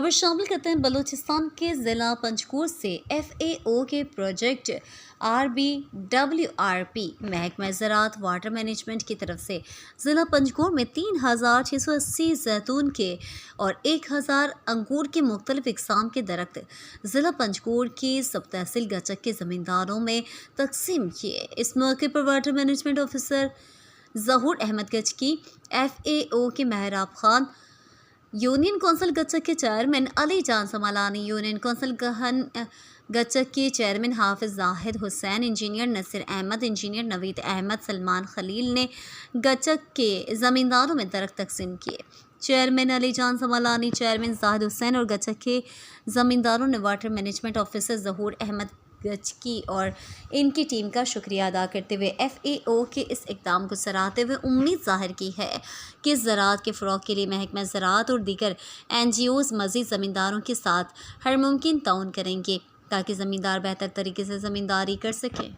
खबर शामिल करते हैं बलूचिस्तान के ज़िला पंजकोर से FAO के प्रोजेक्ट RBWRP महकमा ज़राअत वाटर मैनेजमेंट की तरफ से ज़िला पंजकोर में 3680 जैतून के और 1000 अंगूर के मुख्तलिफ इक़साम के दरख्त ज़िला पंजकोर की सब तहसील गचक के ज़मींदारों में तकसीम किए। इस मौके पर वाटर मैनेजमेंट ऑफिसर ज़हूर अहमद गचकी, FAO के महराब खान, यूनियन कौंसिल गचक के चेयरमैन अली जान समालानी, यूनियन कौंसिल गचक के चेयरमैन हाफिज़ जाहिद हुसैन, इंजीनियर नसीर अहमद, इंजीनियर नवीद अहमद, सलमान खलील ने गचक के ज़मींदारों में दरख्त तकसीम किए। चेयरमैन अली जान समालानी, चेयरमैन जाहिद हुसैन और गचक के ज़मींदारों ने वाटर मैनेजमेंट ऑफिसर ज़हूर अहमद गचकी और इनकी टीम का शुक्रिया अदा करते हुए FAO के इस इक़दाम को सराहते हुए उम्मीद ज़ाहिर की है कि ज़राअत के फ़रोग़ के लिए महकमा ज़राअत और दीगर NGOs मज़ीद ज़मींदारों के साथ हर मुमकिन ताउन करेंगे ताकि ज़मींदार बेहतर तरीके से ज़मींदारी कर सकें।